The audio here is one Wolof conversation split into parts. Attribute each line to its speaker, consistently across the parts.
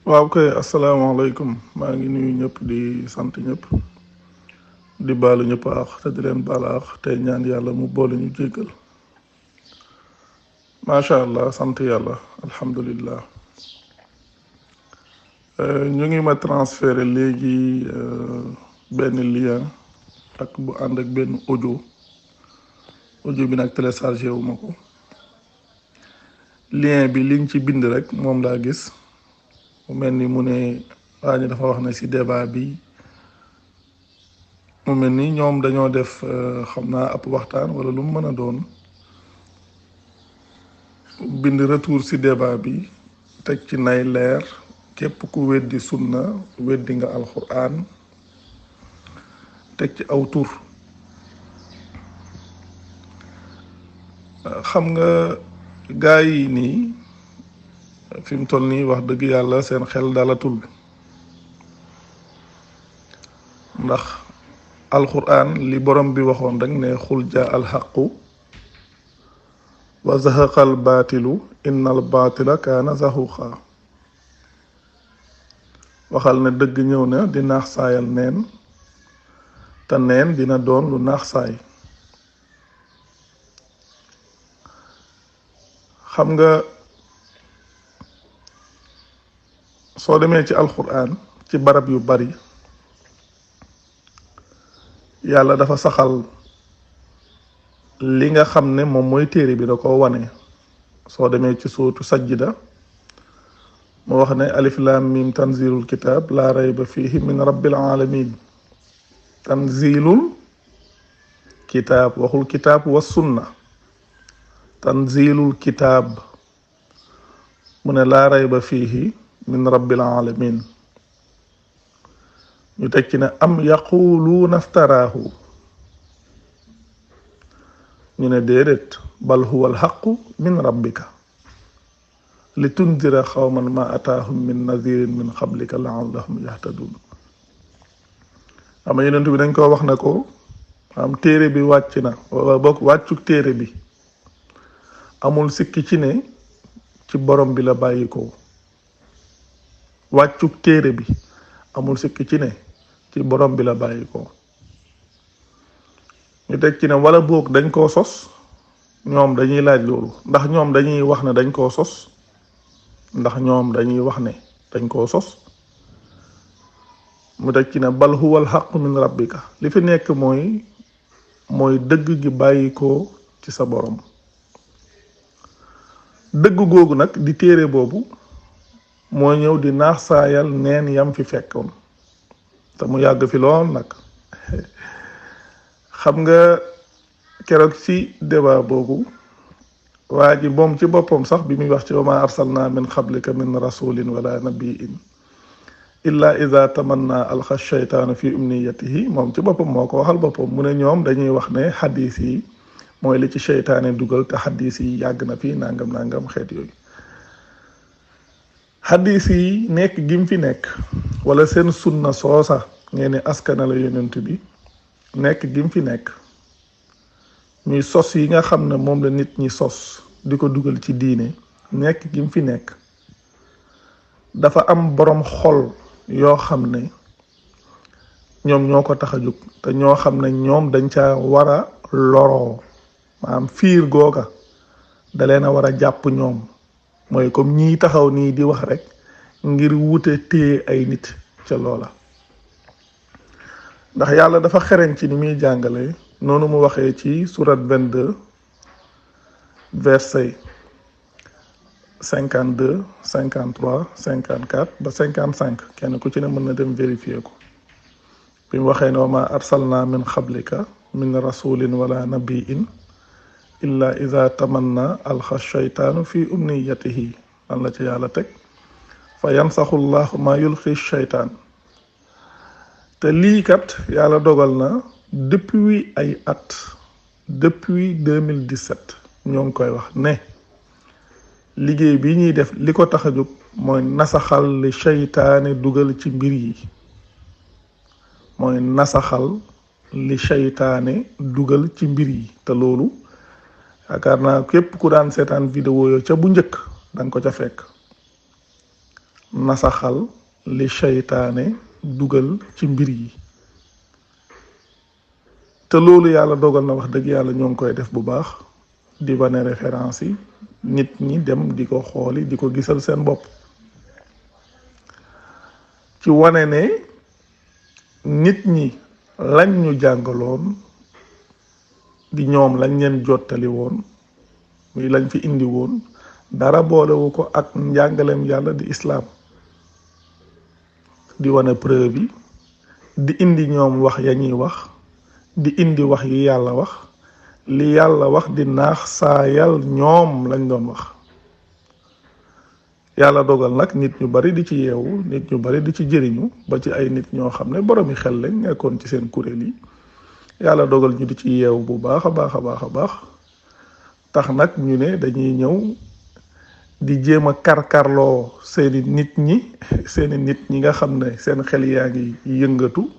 Speaker 1: waaw kay asalaamaaleykum maa ngi nuyu ñëpp di sant ñëpp di baalu ñëpp aax te di leen baal aax tey ñaan yàlla mu boole ñu jéggal macha allah sant yàlla alhamdulillah. ñu ngi ma transféré léegi benn lien ak bu ànd ak benn audio bi nag téléchargé wu ma ko. lien bi liñ ci bind rek moom laa gis mu mel ni mu ne waa ñu dafa wax ne ci débat bi mu mel ni ñoom dañoo def xam naa ab waxtaan wala lu mu mën a doon bind retour ci débat bi teg ci nay leer képp ku weddi sunna weddi nga alquran teg ci aw tur. xam nga gaa yi nii fi mu toll nii wax dëgg yàlla seen xel dalatul ndax alquran li borom bi waxoon rek ne xul jaa alxaqu wa zahaqa albaatilu inna albaatila kaana zahuqa waxal ne dëgg ñëw na di naax saayal neen te neen dina doon lu naax saay. xam nga soo demee ci alquran ci barab yu bari yàlla dafa saxal li nga xam ne moom mooy téere bi da ko wane. soo demee ci sootu sajjida mu wax ne alif lam mim tanzilul kitab la rayba fihi min rabbil alamin. tanzilul kitab waxul kitab wa sunna, tanzilul kitab mu ne laa rayba fiihi min rabbil alamin. ñu teg ci ne am yaquluuna iftaraahu ñu ne déedéet bal huwa alxaqu min rabbika li tundira xawman ma ataahum min nadirin min qablika laallahum yahtadun. ama yonent bi dañ ko wax ne ko am téere bi wàcc na wala boog wàccuk téere bi amul sikki ci ne ci borom bi la bàyyi ko. wàccuk téere bi amul sikki ci ne ci borom bi la bàyyi ko. ñu teg ci ne wala boog dañ koo sos. ñoom dañuy laaj loolu ndax ñoom dañuy wax ne dañ koo sos ndax ñoom dañuy wax ne dañ koo sos. mu teg ci ne bal huwal xaqu min rabbika li fi nekk mooy dëgg gi bàyyi ko ci sa borom. dëgg googu nag di téere boobu moo ñëw di naax saayal neen yam fi fekkoon te mu yàgg fi lool nag. xam nga keroog ci débat boobu waa ji moom ci boppam sax bi muy wax ci wa ma arsalna min qablika min rasulin wala nabiin illa ida tamanna alxa shaytaanu fi umniyatihi moom ci boppam moo ko waxal boppam mu ne ñoom dañuy wax ne xadis yi mooy li ci seytaane dugal te xadis yi yàgg na fi nangam xeet yooyu. xadis yi nekk gim fi nekk wala seen sunna soosa ngeen ne askana la yonent bi nekk gim fi nekk ñuy sos yi nga xam ne moom la nit ñi sos di ko dugal ci diine nekk gim fi nekk dafa am borom xol yoo xam ne ñoom ñoo ko tax a jóg te ñoo xam ne ñoom dañ ca war a loroo. maanaam fiir googa da leen a war a jàpp ñoom mooy comme ñii taxaw nii di wax rek ngir wute téye ay nit ca loola. ndax yàlla dafa xereñ ci ni muy jàngale noonu mu waxee ci surat 22 verset 52 53 54 ba 55 kenn ku ci ne mën na dem vérifier ko. bi mu waxee ne wa ma arsalna min qablika min rasulin wala nabiin illa ida tamanna alxa shaytaanu fi umniyatihi lan la ci yàlla teg fa yansaxu llahu ma yulxi shaytaan. te lii kat yàlla dogal na depuis ay at depuis 2017 ñoo ngi koy wax ne liggéey bi ñuy def li ko tax a jóg mooy nasaxal li shaytaane dugal ci mbir yi. mooy nasaxal li shaytaane dugal ci mbir yi te loolu yaakaar naa képp ku daan seetaan vidéo yo ca bu njëkk danga ko ca fekk. nasaxal li seytaane dugal ci mbir yi te loolu yàlla dogal na wax dëgg yàlla ñoo ngi koy def bu baax di wane référence yi nit ñi dem di ko xooli di ko gisal seen bopp ci wane ne nit ñi lañ ñu jàngaloon di ñoom lañ leen jottali woon muy lañ fi indi woon dara boolewu ko ak njàngaleem yàlla di islaam di wane preuve yi di indi ñoom wax ya ñuy wax di indi wax yi yàlla wax li yàlla wax di naax saayal ñoom lañ doon wax yàlla dogal nag nit ñu bari di ci yeewu nit ñu bari di ci jëriñu ba ci ay nit ñoo xam ne boroomi xel lañ nekkoon ci seen kuréel yi yàlla dogal ñu di ci yeewu bu baax a baax a baax a baax tax nag ñu ne dañuy ñëw di jéem a karkarloo seeni nit ñi nga xam ne seen xel yaa ngi yëngatu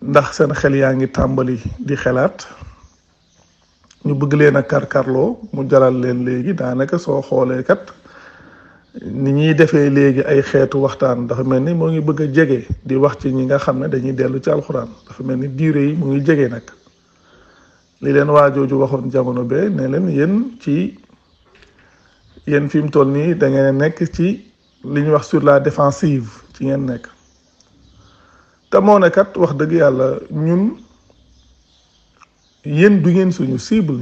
Speaker 1: ndax seen xel yaa ngi tàmbali di xelaat ñu bëgg leen a karkarloo mu jaral leen léegi daanaka soo xoolee kat ni ñuy defee léegi ay xeetu waxtaan dafa mel ni moo ngi bëgg a jege di wax ci ñi nga xam ne dañuy dellu ci alxuraan dafa mel ni durée yi mu ngi jege nag li leen waajooju waxoon jamono bee ne leen yéen fi mu toll nii da ngeen nekk ci li ñuy wax sur la défensive ci ngeen nekk te moo ne kat wax dëgg yàlla ñun yéen du ngeen suñu cible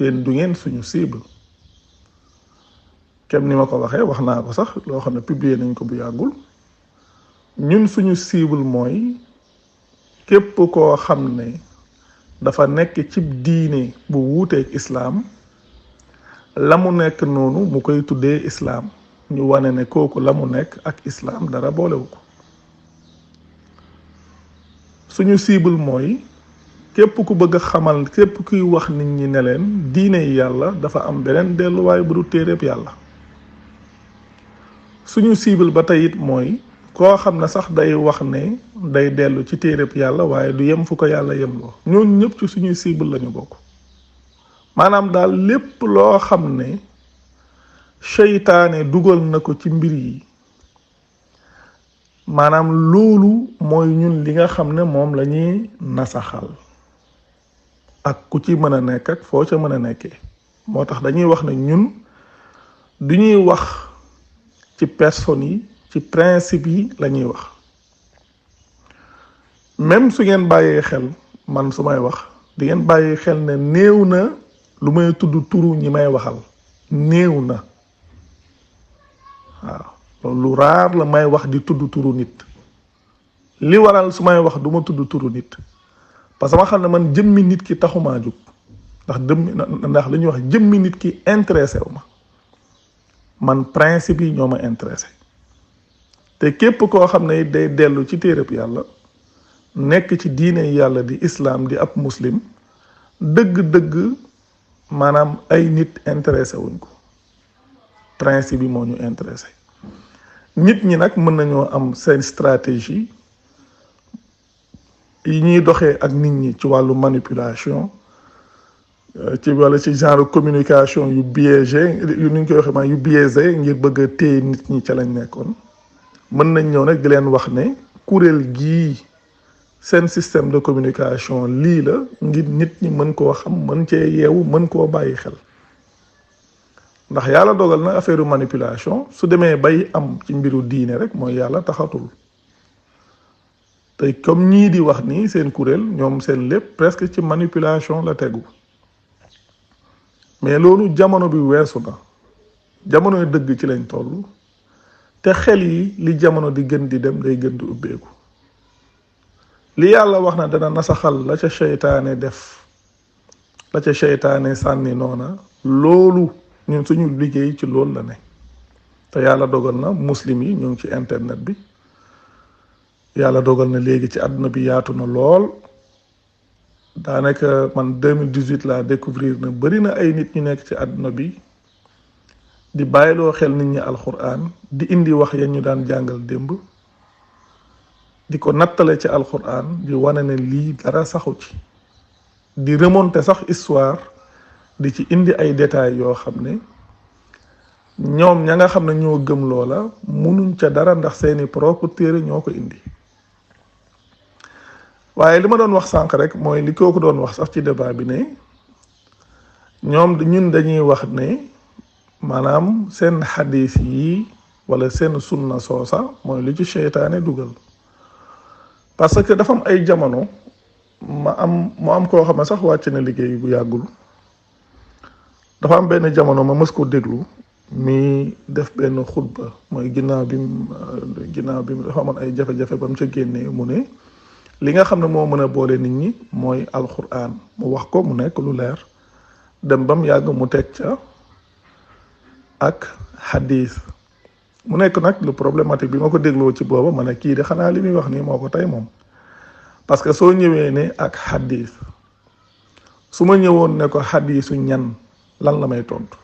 Speaker 1: yéen du ngeen suñu cible kem ni ma ko waxee wax naa ko sax loo xam ne publier nañ ko bu yàggul ñun suñu cible mooy képp koo xam ne dafa nekk ci diine bu wuuteeg islaam la mu nekk noonu mu koy tuddee islaam ñu wane ne kooku la mu nekk ak islaam dara boolewu ko suñu cible mooy képp ku bëgg a xamal képp kuy wax nit ñi ne leen diine yi yàlla dafa am beneen delluwaay bu du téeréeb yàlla suñu cible ba tey it mooy koo xam ne sax day wax ne day dellu ci téeréb yàlla waaye du yem fu ko yàlla yemloo ñoon ñëpp ci suñuy cible lañu bokk maanaam daal lépp loo xam ne seytaane dugal na ko ci mbir yi maanaam loolu mooy ñun li nga xam ne moom la ñuy nasaxal ak ku ci mën a nekk ak foo ca mën a nekkee moo tax dañuy wax ne ñun du ñuy wax ci personnes yi ci principe yi la ñuy wax même su ngeen bàyyee xel man su may wax di ngeen bàyyi xel ne néew na lu may tudd turu ñi may waxal néew na waaw loolu lu raar la may wax di tudd turu nit li waral su may wax du ma tudd turu nit parce que ma xam ne man jëmmi nit ki taxumaa jóg ndax li ñuy wax jëmmi nit ki intéressé wu ma man principe yi ñoo ma intéressé te képp koo xam ne day dellu ci téereb yàlla nekk ci diine yàlla di islam di ab muslim dëgg-dëgg maanaam ay nit intéressé wuñ ko principe yi moo ñu intéressé nit ñi nag mën nañoo am seen stratégie yi ñuy doxee ak nit ñi ci wàllu manipulation wala ci genre communication yu biaisé yu ni ñu koy waxee yu biaisé ngir bëgg a téye nit ñi ca lañ nekkoon mën nañ ñëw nag di leen wax ne kuréel gii seen système de communication lii la ngir nit ñi mën koo xam mën cee yeewu mën koo bàyyi xel ndax yàlla dogal na affaire manipulation su demee bay am ci mbiru diine rek mooy yàlla taxatul te comme ñii di wax nii seen kuréel ñoom seen lépp presque ci manipulation la tegu mais loolu jamono bi weesu na jamonoy dëgg ci lañ toll te xel yi li jamono di gën di dem day gën di ubbeeku li yàlla wax na dana nasaxal la ca seytaane def la ca seytaane sànni noona loolu ñun suñu liggéey ci loolu la ne te yàlla dogal na muslim yi ñu ngi ci internet bi yàlla dogal na léegi ci àdduna bi yaatu na lool daanaka man 2018 laa découvrir na bari na ay nit ñu nekk ci àdduna bi di bàyyiloo xel nit ñi alxuraan di indi wax ya ñu daan jàngal démb di ko nattale ci alxuraan di wane ne lii dara saxu ci di remonter sax histoire di ci indi ay détails yoo xam ne ñoom ña nga xam ne ñoo gëm loola munuñ ca dara ndax seeni propre téere ñoo ko indi. waaye li ma doon wax sànq rek mooy li kooku doon wax sax ci débat bi ne ñoom ñun dañuy wax ne maanaam seen xadis yi wala seen sunna soosa mooy li ci seytaane dugal. parce que dafa am ay jamono mu am koo xam ne sax wàcc na liggéey bu yàggul, dafa am benn jamono ma mës ko déglu mi def benn xutba mooy ginnaaw bi mu dafa amoon ay jafe-jafe ba mu ca génnee mu ne li nga xam ne moo mën a boole nit ñi mooy alquran mu wax ko mu nekk lu leer, dem ba mu yàgg mu teg ca ak hadith mu nekk nag lu problématique bi ma ko dégloo ci booba ma ne kii de xanaa li muy wax nii moo ko tey moom. parce que soo ñëwee ne ak hadith, su ma ñëwoon ne ko hadithu ñan lan la may tontu?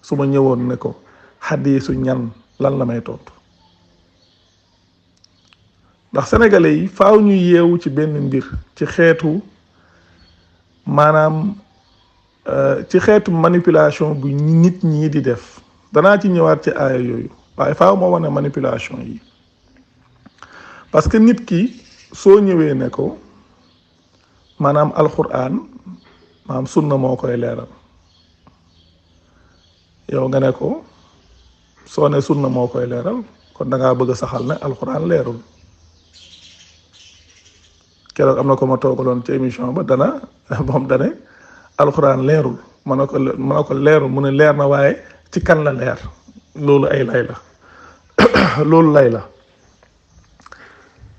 Speaker 1: su ma ñëwoon ne ko hadithu ñan lan la may tontu? ndax sénégalais yi faaw ñu yeewu ci benn mbir ci xeetu maanaam ci xeetu manipulation bu nit ñi di def. danaa ci ñëwaat ci aaya yooyu waaye faaw moo wane manipulation yi, parce que nit ki soo ñëwee ne ko maanaam alquran maanaam sunna moo koy leeral, yow nga ne ko soo ne sunna moo koy leeral kon da ngaa bëgg a saxal ne alquran leerul. keroog am na ko ma toogaloon ci émission ba dana moom dane alquran leerul ma ne ko leerul mu ne leer na waaye ci kan la leer? loolu ay lay la loolu lay la.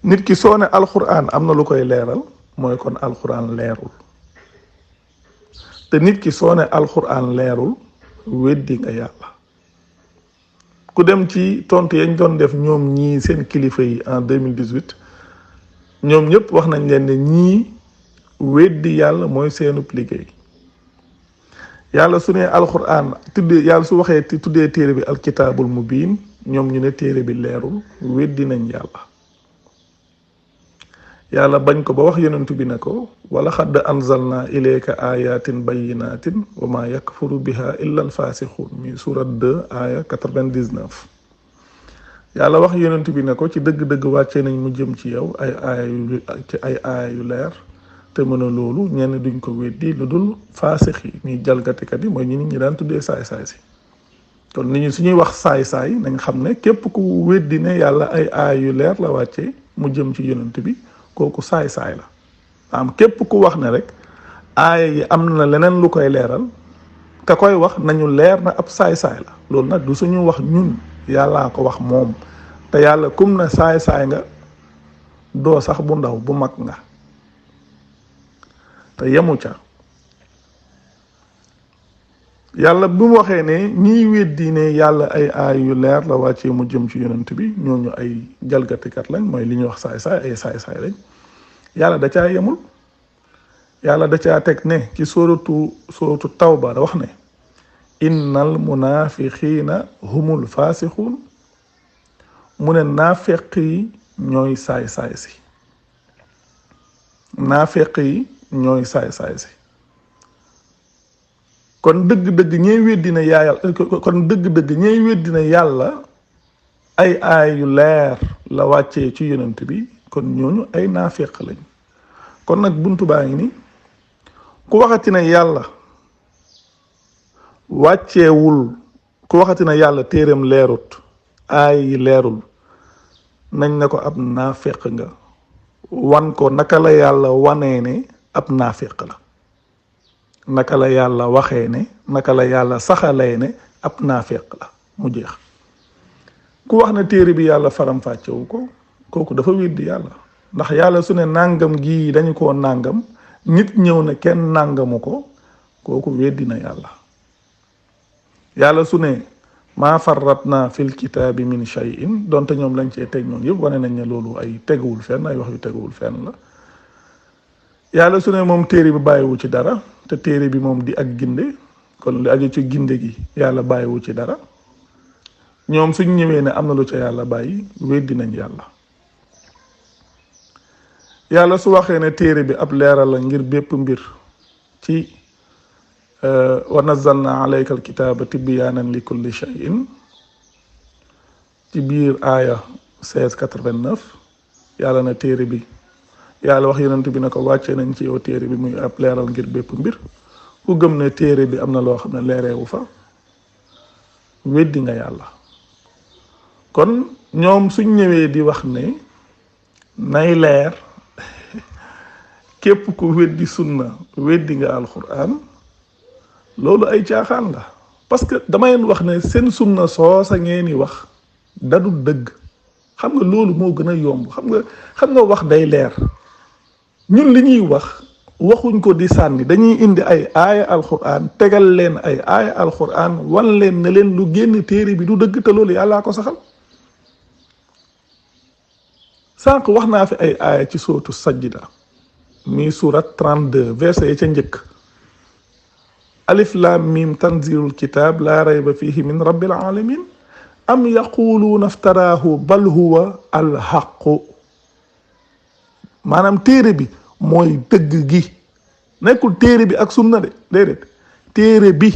Speaker 1: nit ki soo ne alquran am na lu koy leeral mooy kon alquran leerul, te nit ki soo ne alquran leerul weddi nga yàlla. ku dem ci tontu yañ doon def ñoom ñii seen kilifa yi en 2018 ñoom ñëpp wax nañ leen ne ñii weddi yàlla mooy seenub liggéey. yàlla su ne alquran tuddee yàlla su waxee tuddee téere bi alkitaabul mubiin ñoom ñu ne téere bi leerul weddi nañ yàlla. yàlla bañ ko ba wax yonent bi ne ko wala xadd anzalna ilayka ayatin bayyinatin wa ma yakfuru biha illa alfasixun mi surat 2 aya 99. yàlla wax yonent bi ne ko ci dëgg-dëgg wàccee nañ mu jëm ci yow ay aaya yu leer, te mën a loolu ñenn duñ ko weddi lu dul faasix yi muy jalgatikat yi mooy nit ñi daan tuddee saay-saay si. kon nit ñi suñuy wax saay-saay nañ xam ne képp ku weddi ne yàlla ay aaya yu leer la wàccee mu jëm ci yonent bi kooku saay-saay la. am képp ku wax ne rek aaya yi am na leneen lu koy leeral, ka koy wax nañu leer na ab saay-saay la. loolu nag du suñu wax ñun, yàllaa ko wax moom. te yàlla kum na saay-saay nga doo sax bu ndaw bu mag nga. te yemu ca yàlla bi mu waxee ne ñiy weddi ne yàlla ay aay yu leer la wàccee mu jëm ci yonent bi ñooñu ay jalgatikat lañ, mooy li ñuy wax saay-saay ay saay-saay lañ. yàlla da caa yemul, yàlla da caa teg ne ci sóoratu tawba da wax ne innal munafiqiina humul faasixuun. mu ne naafeq yi ñooy saay-saay si, naafeq yi ñooy saay-saay si. kon dëgg-dëgg ñey weddi na yàlla ay aay yu leer la wàccee ci yonent bi kon ñooñu ay naafeq lañ. kon nag buntu baa ngi ni ku waxati na yàlla wàcceewul, ku waxati na yàlla téereem leerut, aay yi leerul, nañ ne ko ab naafeq nga, wan ko naka la yàlla wanee ne ab naafeq la, naka la yàlla waxee ne, naka la yàlla saxalee ne ab naafeq la, mu jeex. ku wax ne téere bi yàlla faram-fàccewu ko kooku dafa weddi yàlla. ndax yàlla su ne nàngam gii dañu koo nàngam, nit ñëw ne kenn nàngamu ko, kooku weddi na yàlla. yàlla su ne maa farratna fil kitaabi min shay'in, donte ñoom lañ cee teg ñoom yëpp wane nañ ne loolu ay teguwul fenn, ay wax yu teguwul fenn la. yàlla su ne moom téere bi bàyyiwu ci dara, te téere bi moom di ak ginde, kon li aju ci ginde gi yàlla bàyyiwu ci dara. ñoom suñ ñëwee ne am na lu ca yàlla bàyyi, weddi nañ yàlla. yàlla su waxee ne téere bi ab leeral la ngir bépp mbir ci wa nazzalna alayka alkitaba tibyaanan li kulli shay'in ci biir aaya 1689 yàlla na téere bi yàlla wax yonent bi ne ko wàcce nañ ci yow téere bi muy ab leeral ngir bépp mbir ku gëm ne téere bi am na loo xam ne leereewu fa weddi nga yàlla. kon ñoom suñ ñëwee di wax ne nay leer képp ku weddi sunna weddi nga alquran loolu ay caaxaan la parce que dama leen wax ne seen sunna soosa ngeen di wax dadu dëgg. xam nga loolu moo gën a yomb xam nga wax day leer ñun li ñuy wax waxuñ ko di sànni dañuy indi ay aaya alquran tegal leen ay aaya alquran wan leen ne leen lu génn téere bi du dëgg te loolu yàllaa ko saxal. sànq wax naa fi ay aaya ci suratu sajda mi surat 32 verset yi ca njëkk alif lam mim tanzilul kitab la rayba fihi min rabbil alamin am yaquluuna aftaraahu bal huwa alxaqu maanaam téere bi mooy dëgg gi nekkul téere bi ak sunna de déedéet téere bi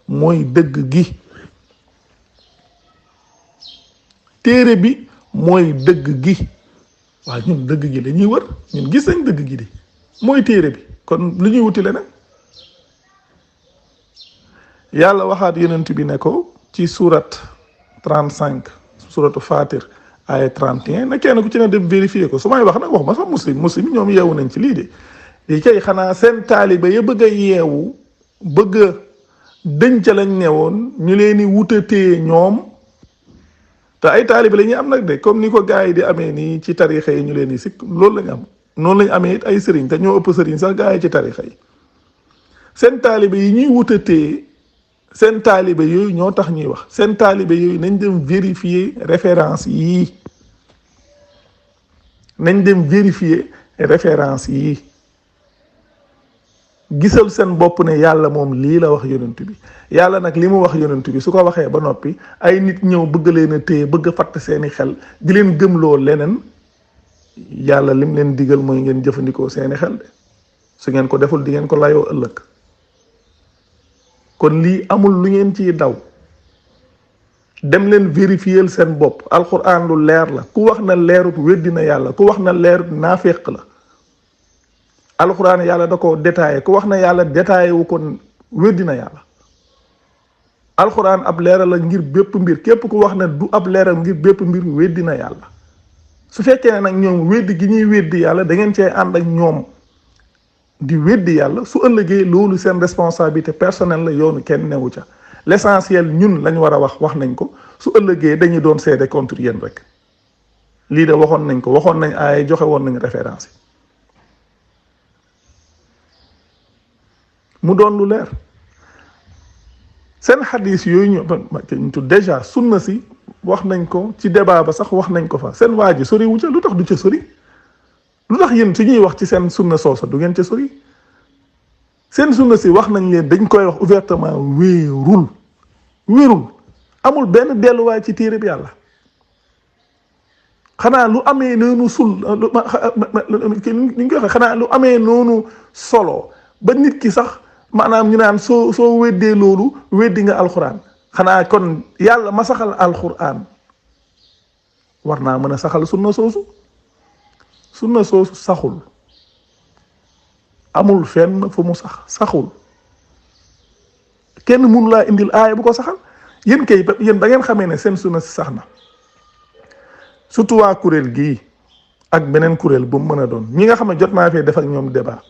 Speaker 1: mooy dëgg gi téere bi mooy dëgg gi waaye ñun dëgg gi la ñuy wër ñun gis nañ dëgg gi de mooy téere bi kon lu ñuy wuti leneen yàlla waxaat yonent bi ne ko ci surat 35 suratu Fatir ay 31 na kenn ku ci ne dem vérifier ko su may wax nag wax ma sax muslim ñoom yeewu nañ ci lii de li kay xanaa seen taaliba ya bëgg a yeewu bëgg a dënc lañ newoon ñu leen di wutatee ñoom te ay taaliba la ñuy am nag de comme ni ko gars yi di amee nii ci tarixa yi ñu leen di sikk loolu lañ am noonu lañ amee it ay sëriñ te ñoo ëpp sëriñ sax gars yi ci tarixa yi seen taaliba yi ñuy wutatee seen taalibe yooyu ñoo tax ñuy wax seen taalibe yooyu nañ dem vérifier référence yii nañ dem vérifier référence yii gisal seen bopp ne yàlla moom lii la wax yonent bi yàlla nag li mu wax yonent bi su ko waxee ba noppi ay nit ñëw bëgg leen a téye bëgg a fatt seeni xel di leen gëmloo leneen yàlla lim leen digal mooy ngeen jëfandikoo seeni xel de su ngeen ko deful di ngeen ko layoo ëllëg. kon lii amul lu ngeen ciy daw dem leen vérifier seen bopp alquran lu leer la ku wax na leerut weddi na yàlla ku wax na leerut naafeq la alquran yàlla da ko détaillé ku wax na yàlla détaillé wu ko weddi na yàlla alquran ab leeral la ngir bépp mbir képp ku wax ne du ab leeral ngir bépp mbir weddi na yàlla su fekkee ne nag ñoom weddi gi ñuy weddi yàlla da ngeen cee ànd ak ñoom di weddi yàlla su ëllëgee loolu seen responsabilité personnelle la yoonu kenn newu ca l'essentiel ñun lañ war a wax nañ ko su ëllëgee dañuy doon seede contre yéen rek lii de waxoon nañ ko waxoon nañ ay joxe woon nañ référence yi mu doon lu leer seen xadis yooyu ñu déjà sunna si wax nañ ko ci débat ba sax wax nañ ko fa seen waa ji sori wu ca lu tax du ca sori lu tax yéen su ñuy wax ci seen sunna soosa du ngeen ca sori seen sunna si wax nañ leen dañ koy wax ouvertement wéerul amul benn delluwaay ci téere bi yàlla xanaa lu amee noonu ni ñu koy waxee xanaa lu amee noonu solo ba nit ki sax maanaam ñu naan soo weddee loolu weddi nga alxuraan xanaa kon yàlla ma saxal alxuraan war naa mën a saxal sunna soosu saxul amul fenn fu mu saxul kenn mënu laa indil aaya bu ko saxal yéen ba ngeen xamee ne seen sunna si sax na surtout waa kuréel gii ak beneen kuréel bu mu mën a doon ñi nga xam ne jot naa fee def ak ñoom débat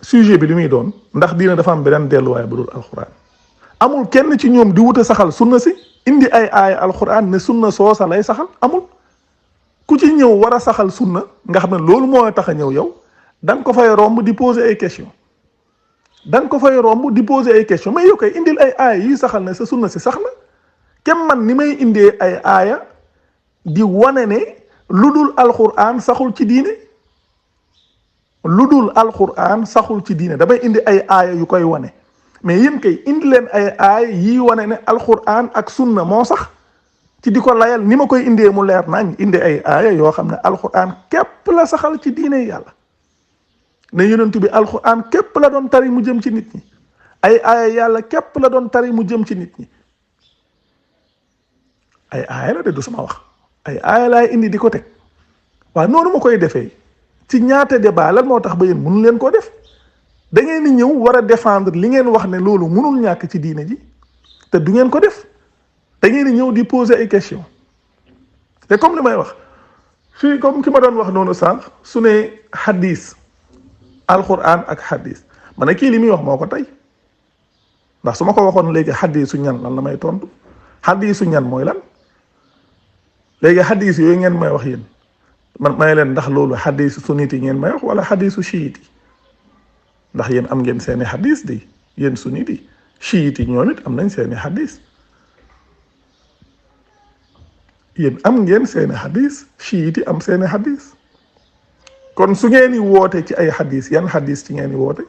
Speaker 1: sujet bi li muy doon ndax diina dafa am beneen delluwaay bu dul alxuraan amul kenn ci ñoom di wut a saxal sunna si indi ay aaya alxuraan ne sunna soosa lay saxal amul ku ci ñëw war a saxal sunna nga xam ne loolu moo tax a ñëw yow da nga ko fay romb di poser ay question mais yow koy indil ay aaya yuy saxal ne sa sunna si sax na kem man ni may indee ay aaya di wane ne lu dul alxuraan saxul ci diine damay indi ay aaya yu koy wane mais yéen kay indi leen ay aaya yi wane ne alxuraan ak sunna moo sax ci di ko layal ni ma koy indee mu leer nañ indi ay aaya yoo xam ne alxuraan képp la saxal ci diine yàlla ne yonent bi alquran képp la doon tari mu jëm ci nit ñi ay aaya yàlla képp la doon tari mu jëm ci nit ñi ay aaya la de du sama wax ay aaya laay indi di ko teg waaw noonu ma koy defee ci ñaata débat lan moo tax ba yéen mënu leen koo def da ngeen di ñëw war a défendre li ngeen wax ne loolu mënul ñàkk ci diine ji te du ngeen ko def da ngeen di ñëw di poser ay questions te comme li may wax fii comme ki ma doon wax noonu sànq su ne hadis alquran ak hadis ma ne kii li muy wax moo ko tey ndax su ma ko waxoon léegi hadisu ñan lan la may tontu hadisu ñan mooy lan léegi hadis yooyu ngeen may wax yéen man may leen ndax loolu hadisu sunnit yi ngeen may wax wala hadisu chiite yi ndax yéen am ngeen seeni hadis di yéen sunnit yi chiite yi ñoom it am nañ seeni hadis yéen am ngeen seeni hadis chiite yi am seeni hadis kon su ngeen di woote ci ay hadis yan hadis ci ngeen di woote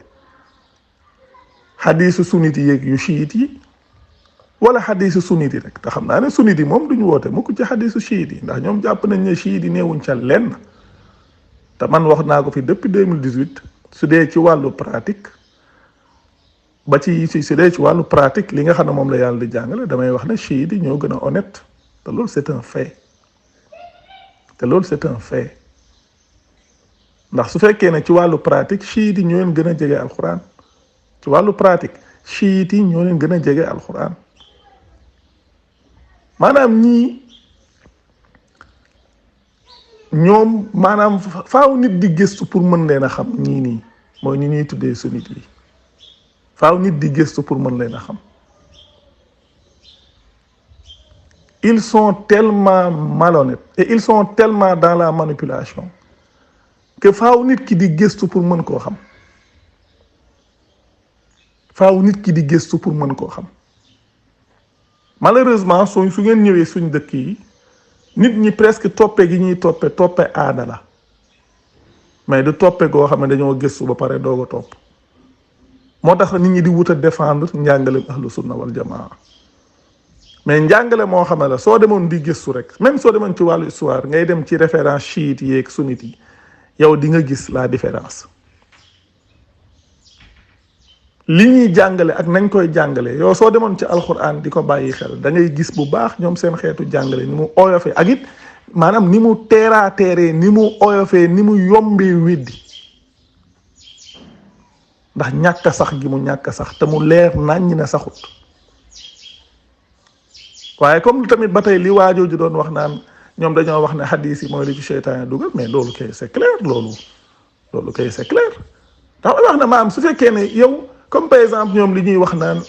Speaker 1: hadisu sunnit yi yeeg yu chiite yi wala hadisu sunnit yi rek te xam naa ne sunnit yi moom duñu woote mukk ci hadisu chiite yi ndax ñoom jàpp nañ ne chiite yi neewuñ ca lenn te man wax naa ko fi depuis 2018 su dee ci wàllu pratique ba ci su dee ci wàllu pratique li nga xam ne moom la yàlla di jàngale damay wax ne chiite yi ñoo gën a honnête te loolu c'est un fait ndax su fekkee ne ci wàllu pratique chiite yi ñoo leen gën a jege alxuraan ci wàllu pratique chiite yi ñoo leen gën a jege alxuraan maanaam ñii ñoom maanaam faaw nit di gëstu pour mën leen a xam ñii nii mooy ni ñuy tuddee sunnit yi faaw nit di gëstu pour mën leen a xam ils sont tellement malhonnêtes et ils sont tellement dans la manipulation que faaw nit ki di gëstu pour mën koo xam faaw nit ki di gëstu pour mën koo xam malheureusement su ngeen ñëwee suñ dëkk yi nit ñi presque toppe gi ñuy toppe aada la mais du toppe goo xam ne dañoo gëstu ba pare doog a topp moo tax nit ñi di wut a défendre njàngale ahlu sunna wal jamaa mais njàngale moo xam ne la soo demoon di gëstu rek même soo demoon ci wàllu histoire ngay dem ci référence chiite yeeg sunnit yi yow di nga gis la différence li ñuy jàngale ak nañ koy jàngale yow soo demoon ci alxuraan di ko bàyyi xel da ngay gis bu baax ñoom seen xeetu jàngale ni mu oyofee ak it maanaam ni mu teeree ni mu oyofee ni mu yombee weddi ndax ñàkk sax gi mu ñàkk sax te mu leer naññ na saxut waaye comme tamit ba tey li waajoo ji doon wax naan ñoom dañoo wax ne hadis yi mooy li ci seytaane dugal mais loolu kay c'est clair loolu kay c'est clair ndax wax na maam su fekkee ne yow comme par exemple ñoom li ñuy wax naan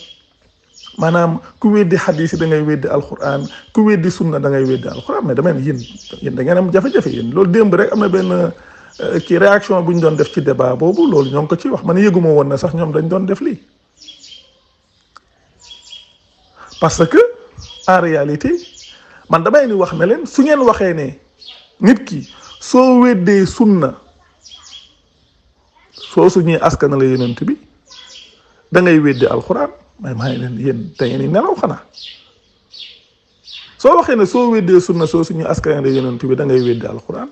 Speaker 1: maanaam ku weddi hadis yi da ngay weddi alquran ku weddi sunna da ngay weddi alquran mais dama ne yéen da ngeen am jafe-jafe yéen loolu démb rek am na benn ki réaction bu ñu doon def ci débat boobu loolu ñoo ngi ko ci wax man yëguma woon na sax ñoom dañ doon def lii parce que en réalité man damay ni wax ne leen su ngeen waxee ne nit ki soo weddee sunna soo suñuy askana la yonent bi da ngay weddi alxuraan may maa ngi leen yéen da ngeen di nelaw xanaa soo waxee ne soo weddee sunna soo suñuy askana la yonent bi da ngay weddi alxuraan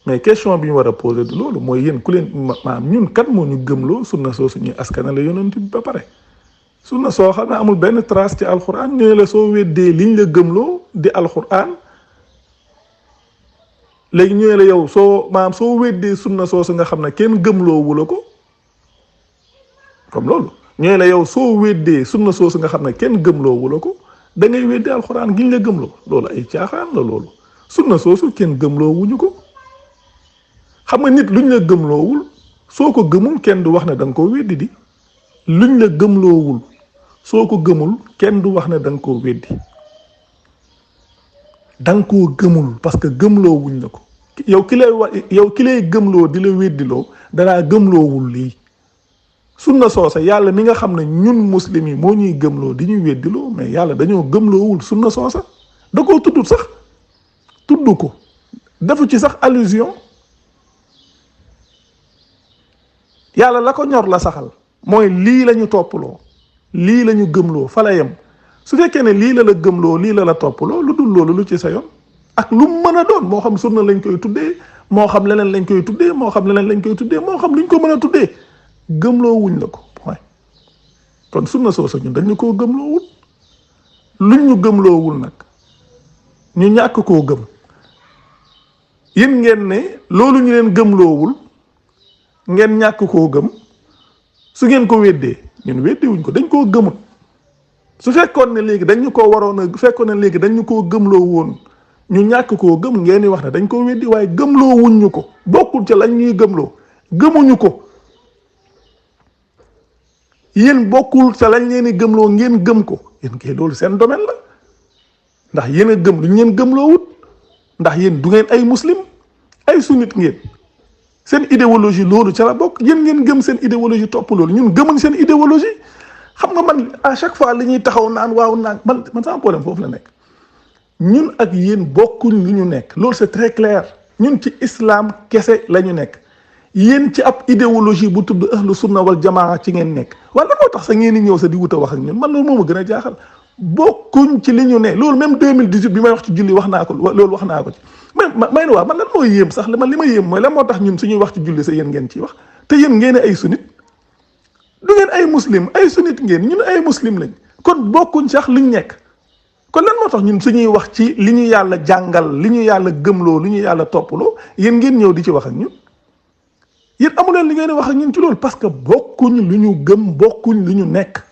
Speaker 1: mais question bi ñu war a poser du loolu mooy yéen ku leen maam ñun kat moo ñu gëmloo sunna soo suñuy askana la yonent bi ba pare sunna soo xam ne amul benn trace ci alxuraan ñu ne la soo weddee liñ la gëmloo di alxuraan léegi ñu ne la yow soo weddee sunna soosu nga xam ne kenn gëmloo wu la ko comme loolu ñu ne la yow soo weddee sunna soosu nga xam ne kenn gëmloo wu la ko da ngay weddee alxuraan giñ la gëmloo loolu ay caaxaan la loolu sunna soosu kenn gëmloo wuñu ko xam nga nit luñ la gëmloowul soo ko gëmul kenn du wax ne da nga koo weddi di luñ la gëmloowul soo ko gëmul kenn du wax ne da nga koo weddi da nga koo gëmul parce que gëmloo wuñ la ko yow ki lay gëmloo di la weddiloo danaa gëmloowul lii sunna soosa yàlla mi nga xam ne ñun muslim yi moo ñuy gëmloo di ñuy weddiloo mais yàlla dañoo gëmloowul sunna soosa da koo tudd sax tudd ko defu ci sax allusion yàlla la ko ñor la saxal mooy lii lañu topploo lii lañu gëmloo fa la yem su fekkee ne lii la gëmloo lii la topploo lu dul loolu lu ci sa yoon ak lu mën a doon moo xam sunna lañ koy tuddee moo xam leneen lañ koy tuddee moo xam leneen lañ koy tuddee moo xam luñ ko mën a tuddee gëmloo wuñ la ko point. kon sunna soosa ñun dañ ñu koo gëmloowul luñ ñu gëmloowul nag ñu ñàkk koo gëm yéen ngeen ne loolu ñu leen gëmloowul ngeen ñàkk koo gëm su ngeen ko weddee ñun weddee wuñ ko dañ koo gëmut. su fekkoon ne léegi dañ ñu koo waroon a fekkoon ne léegi dañ ñu koo gëmloo woon ñu ñàkk koo gëm ngeen di wax ne dañ koo weddi waaye gëmloo wuñ ñu ko bokkul ca lañ ñuy gëmloo gëmuñu ko. yéen bokkul ca lañ leen di gëmloo ngeen gëm ko yéen kay loolu seen domaine la ndax yéen a gëm lu ñu leen gëmloo wut ndax yéen du ngeen ay muslim ay sunnit ngeen seen idéologie loolu ca la bokk yéen ngeen gëm seen idéologie topp loolu ñun gëmuñ seen idéologie. xam nga man à chaque fois li ñuy taxaw naan waaw naan man sama problème foofu la nekk ñun ak yéen bokkuñ li ñu nekk loolu c'est très clair ñun ci islam kese la ñu nekk yéen ci ab idéologie bu tudd ahlu sunna wal jamaa ci ngeen nekk wala moo tax sa ngeen di ñëw sa di wut a wax ak ñun man loolu moo ma gën a jaaxal bokkuñ ci li ñu ne loolu même 2018 bi may wax ci julli wax naa ko loolu wax naa ko ci may na waa man lan mooy yéem sax man li ma yéem mooy lan moo tax ñun suñuy wax ci julli sa yéen ngeen ciy wax te yéen ngeen ay sunnit du ngeen ay muslim ay sunnit ngeen ñun ay muslim lañ kon bokkuñ sax liñ nekk kon lan moo tax ñun suñuy wax ci li ñu yàlla jàngal li ñu yàlla gëmloo li ñu yàlla topploo yéen ngeen ñëw di ci wax ak ñun yéen amu leen li ngeen di wax ak ñun ci loolu parce que bokkuñ lu ñu gëm bokkuñ lu ñu nekk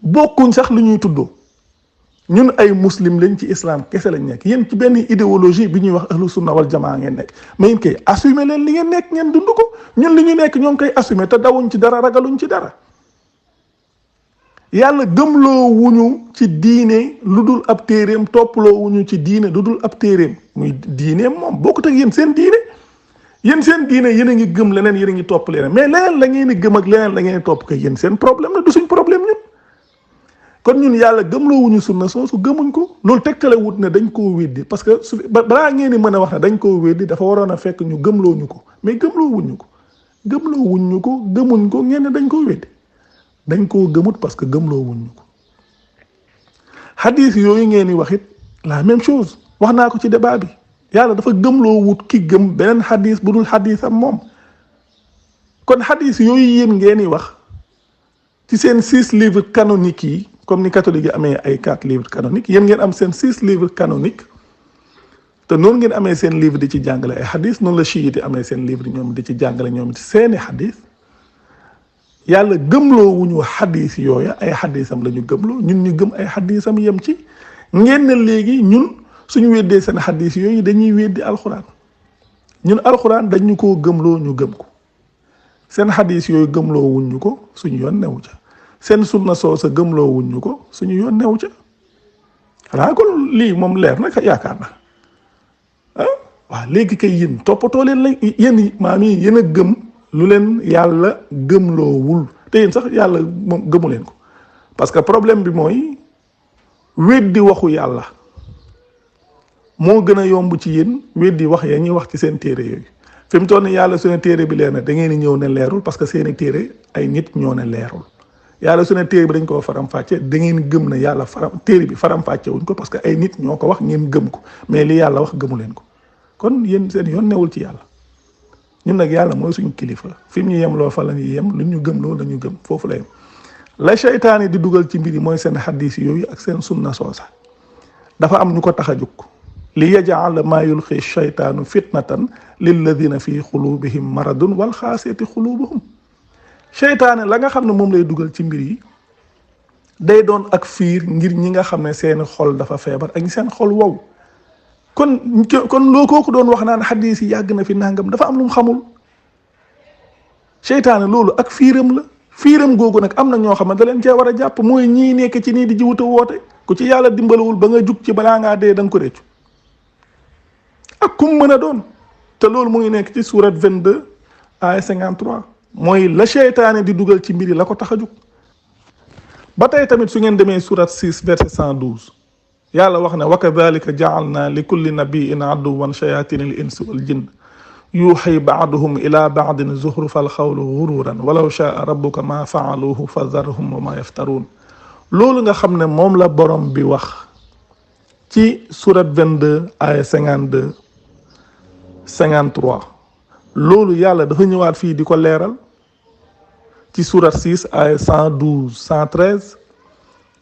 Speaker 1: bokkuñ sax lu ñuy tuddoo ñun ay muslim lañ ci islam kese lañ nekk yéen ci benn idéologie bi ñuy wax ahlu sunna wal jamaa ngeen nekk mais yéen kay assumer leen li ngeen nekk ngeen dund ko ñun li ñu nekk ñoo ngi koy assumer te dawuñ ci dara ragaluñ ci dara yàlla gëmloo wuñu ci diine lu dul ab téeréem topploo wuñu ci diine lu dul ab téeréem muy diineem moom bokkut ak yéen seen diine yéen seen diine yéen a ngi gëm leneen yéen a ngi topp leneen mais leneen la ngeen di gëm ak leneen la ngeen di topp ko yéen seen problème la du suñ problème ñun kon ñun yàlla gëmloo wuñu sunna soosu gëmuñ ko loolu tegtale wut ne dañ koo weddi parce que su balaa ngeen di mën a wax ne dañ koo weddi dafa waroon a fekk ñu gëmloo ñu ko mais gëmloo wuñu ko gëmloo wuñu ko gëmuñ ko ngeen ne dañ koo weddi dañ koo gëmut parce que gëmloo wuñu ko hadith yooyu ngeen di wax it la même chose wax naa ko ci débat bi yàlla dafa gëmloo wut ki gëm beneen hadith bu dul hadith am moom kon hadith yooyu yéen ngeen di wax ci seen 6 livres canoniques yi comme ni catholique yi amee ay 4 livres canoniques yéen ngeen am seen 6 livres canoniques te noonu ngeen amee seen livre di ci jàngale ay hadith noonu la chiite amee seen livre ñoom di ci jàngale ñoom ci seeni hadith yàlla gëmloo wuñu hadith yooya ay haditham la ñu gëmloo ñun ñu gëm ay haditham yem ci ngeen ne léegi ñun suñu weddee seen hadith yooyu dañuy weddi alxuraan ñun alxuraan dañu koo gëmloo ñu gëm ko seen hadith yooyu gëmloo wuñu ko suñu yoon newu ca seen sunna soosa gëmloo wuñu ko suñu yoon newu ca xanaa kon lii moom leer na yaakaar na waaw léegi kay yéen toppatoo leen la yéen maam yi yéen a gëm lu leen yàlla gëmloowul te yéen sax yàlla moom gëmu leen ko parce que problème bi mooy weddi waxu yàlla moo gën a yomb ci yéen weddi wax ya ñuy wax ci seen téere yooyu fi mu toll nii yàlla su ne téere bi leer na da ngeen di ñëw ne leerul parce que seeni téere ay nit ñoo ne leerul yàlla su ne téere bi dañ koo faram-fàcce da ngeen gëm ne yàlla téere bi faram-fàcce wuñ ko parce que ay nit ñoo ko wax ngeen gëm ko mais li yàlla wax gëmu leen ko kon yéen seen yoon newul ci yàlla ñun nag yàlla mooy suñu kilifa fi mu ñu yem loo fa la ñuy yem lu ñu gëm loo la ñu gëm foofu la yem la seytaane di dugal ci mbir yi mooy seen xadis yooyu ak seen sunna soosa dafa am ñu ko tax a jóg li yaj'ala maa yulqi shaytaanu fitnatan lilladina fi xulubihim maradun wal xaasiyati xulubuhum seytaane la nga xam ne moom lay dugal ci mbir yi day doon ak fiir ngir ñi nga xam ne seeni xol dafa feebar ak seen xol wow kon loo kooku doon wax naan xadis yi yàgg na fi nangam dafa am lu mu xamul seytaane loolu ak fiiram la fiiram googu nag am na ñoo xam ne da leen cee war a jàpp mooy ñii nekk ci nii di jiwuta woote ku ci yàlla dimbalawul ba nga jug ci balaa ngaa dee da nga ko réccu ak kum mën a doon te loolu mu ngi nekk ci surat 22 ay 53 mooy la seytaane di dugal ci mbiri la ko tax a jug ba tey tamit su ngeen demee surat 6 verset 112 yàlla wax ne wa kadhalika ja'alna li kulli nabiyyin aduwwan shayatina al insi wal jinn yuuxi ba'duhum ila ba'din zuhrufa al qawli ghururan walaw sha'a rabbuka ma fa'aluhu fadharhum wa ma yaftarun loolu nga xam ne moom la borom bi wax ci surat 22 ay 52 53 loolu yàlla dafa ñëwaat fii di ko leeral ci surat 6 ay 112 113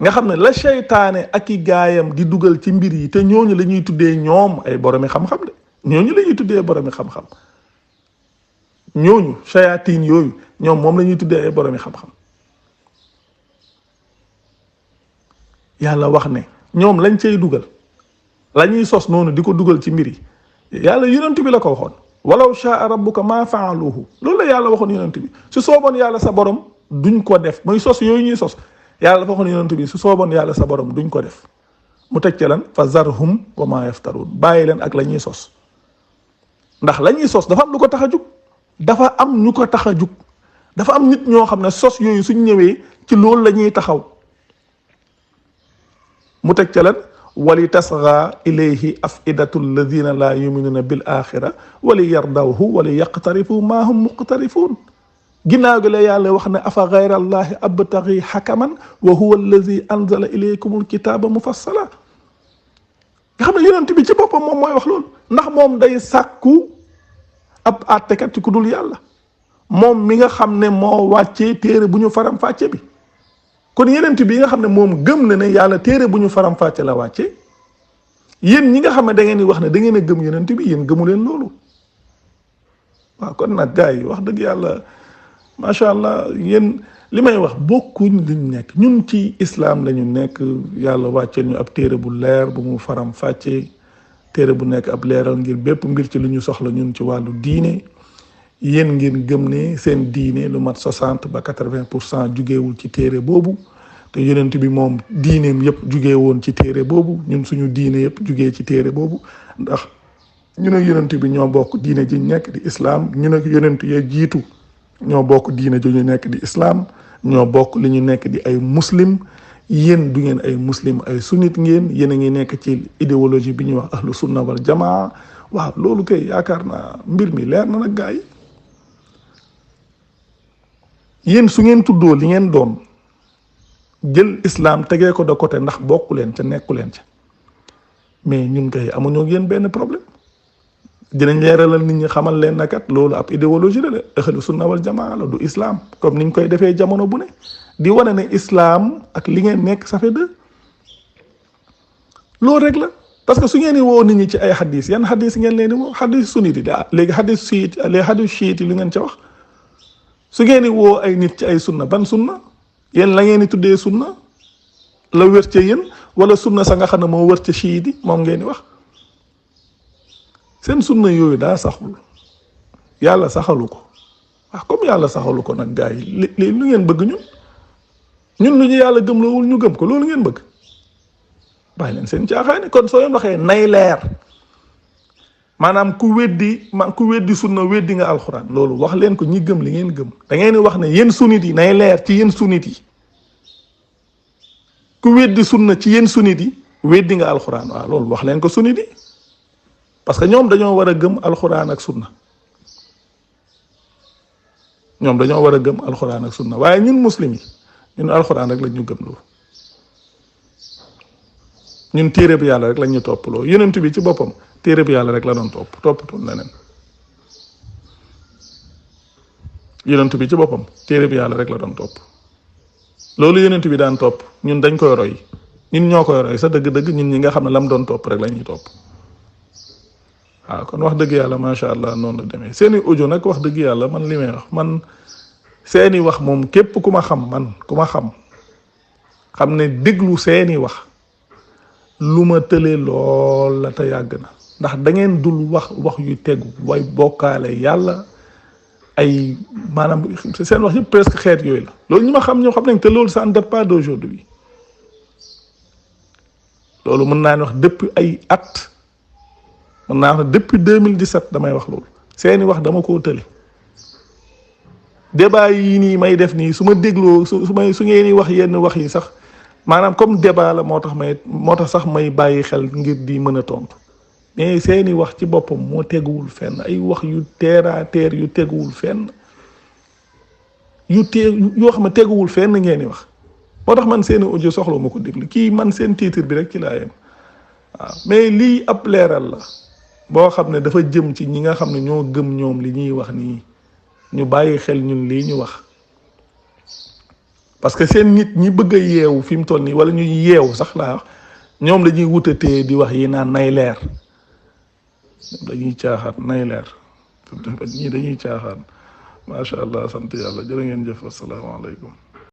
Speaker 1: nga xam ne la seytaane ak i gaayam di dugal ci mbir yi te ñooñu la ñuy tuddee ñoom ay boromi xam-xam de ñooñu la ñuy tuddee boromi xam-xam ñooñu shayatin yooyu ñoom moom la ñuy tuddee ay boromi xam-xam yàlla wax ne ñoom lañ cay dugal la ñuy sos noonu di ko dugal ci mbir yi yàlla yonent bi la ko waxoon walaw shaa rabbuka ma faaluhu loolu la yàlla waxoon yonent bi su sooboon yàlla sa borom duñ ko def muy sos yooyu ñuy sos yàlla dafa waxoon yonent bi su sooboon yàlla sa borom duñ ko def mu teg ci lan fa zarhum wa ma yaftarun bàyyi leen ak la ñuy sos ndax la ñuy sos dafa am lu ko tax a jug dafa am ñu ko tax a jug dafa am nit ñoo xam ne sos yooyu suñ ñëwee ci loolu la ñuy taxaw mu teg ca lan wali tasga ilayhi afidatu alladina la yuminuna bil axira wali yardawhu wali yaqtarifu ma hum muqtarifun ginnaaw gi la yàlla wax ne afa gayra allahi abtagi xakaman wa huwa alladi anzala ilaykum alkitaba mufassala nga xam ne yonent bi ci boppam moom mooy wax loolu ndax moom day sàkku ab àttekat ci ku dul yàlla moom mi nga xam ne moo wàccee téere bu ñu faram fàcce bi kon yonent bi nga xam ne moom gëm na ne yàlla téere bu ñu faram fàcce la wàcce yéen ñi nga xam ne da ngeen di wax ne da ngeen a gëm yonent bi yéen gëmu leen loolu waaw kon nag gars yi wax dëgg yàlla macha allah yéen li may wax bokkuñ liñ nekk ñun ci islam lañu nekk yàlla wàcceel ñu ab téere bu leer bu mu faram fàcce téere bu nekk ab leeral ngir bépp mbir ci lu ñu soxla ñun ci wàllu diine yéen ngeen gëm ne seen diine lu mat 60 ba 80% jugeewul ci téere boobu te yonent bi moom diineem yëpp jugee woon ci téere boobu ñun suñu diine yëpp jugee ci téere boobu ndax ñun ak yonent bi ñoo bokk diine ji nekk di islam ñun ak yonent yee jiitu ñoo bokk diine ji ñu nekk di islam ñoo bokk li ñu nekk di ay muslim yéen du ngeen ay muslim ay sunnit ngeen yéen a ngi nekk ci idéologie bi ñuy wax ahlu sunna wal jamaa waaw loolu kay yaakaar naa mbir mi leer na nag gaa yi yéen su ngeen tuddoo li ngeen doon jël islam tegee ko de côté ndax bokku leen ca nekku leen ca mais ñun kay amuñoo yéen benn problème dinañ leeralal nit ñi xamal leen na kat loolu ab idéologie la de ahlu sunna wal jamaa la du islam comme niñ koy defee jamono bu ne di wane ne islam ak li ngeen nekk ça fait deux loolu rek la parce que su ngeen di woo nit ñi ci ay xadis yan xadis ngeen leen di woo xadis sunnit yi léegi xadis siit les xadis chiit yi lu ngeen ca wax su ngeen di woo ay nit ci ay sunna ban sunna yéen la ngeen di tuddee sunna la wér ca yéen wala sunna sa nga xam ne moo wër ca chiit yi moom ngeen di wax seen sunna yooyu daa saxul yàlla saxalu ko waaw comme yàlla saxalu ko nag gars yi li lu ngeen bëgg ñun lu ñu yàlla gëm loowul ñu gëm ko loolu ngeen bëgg bàyyi leen seen caaxaani kon soo leen waxee nay leer maanaam ku weddi sunna weddi nga alxuraan loolu wax leen ko ñi gëm li ngeen gëm da ngeen di wax ne yéen sunnit yi nay leer ci yéen sunnit yi ku weddi sunna ci yéen sunnit yi weddi nga alxuraan waaw loolu wax leen ko sunnit yi parce que ñoom dañoo war a gëm alxuraan ak sunna ñoom dañoo war a gëm alxuraan ak sunna waaye ñun muslim yi ñun alxuraan rek lañ ñu gëm loo ñun téere bi yàlla rek lañ ñu topp loo yonent bi ci boppam téere bi yàlla rek la doon toppatoon leneen yonent bi ci boppam téere bi yàlla rek la doon topp loolu yonent bi daan topp ñun dañ koy roy ñun ñoo koy roy sa dëgg-dëgg ñun ñi nga xam ne lam doon topp rek la ñuy topp waaw kon wax dëgg yàlla macha allah noonu la demee seeni audio nag wax dëgg yàlla man li may wax man seeni wax moom képp ku ma xam xam ne déglu seeni wax lu ma tëlee lool la te yàgg na ndax da ngeen dul wax yu tegu way bokkaale yàlla ay maanaam seen wax yëpp presque xeet yooyu la loolu ñi ma xam ñoo xam nañ te loolu ça ne date pas d'aujourd'hui loolu mën naa ne wax depuis ay at mën naa wax depuis 2017 damay wax loolu seeni wax dama koo tële débat yi nii may def nii su ma dégloo su ngeen di wax yenn wax yi sax maanaam comme débat la moo tax sax may bàyyi xel ngir di mën a tontu mais seeni wax ci boppam moo teguwul fenn ay wax yu terre à terre yu teguwul fenn yoo xam ne teguwul fenn ngeen di wax moo tax man seeni audio soxla ma ko déglu kii man seen titre bi rek ci laa yem waaw mais lii ab leeral la boo xam ne dafa jëm ci ñi nga xam ne ñoo gëm ñoom li ñuy wax nii ñu bàyyi xel ñun lii ñu wax parce que seen nit ñi bëgg a yeewu fi mu toll nii wala ñuy yeewu sax laa wax ñoom dañuy wutatee di wax yi naan nay leer dañuy caaxaan nay leer ñii dañuy caaxaan macha allah sant yàlla jërë ngeen jëf asalaamaaleykum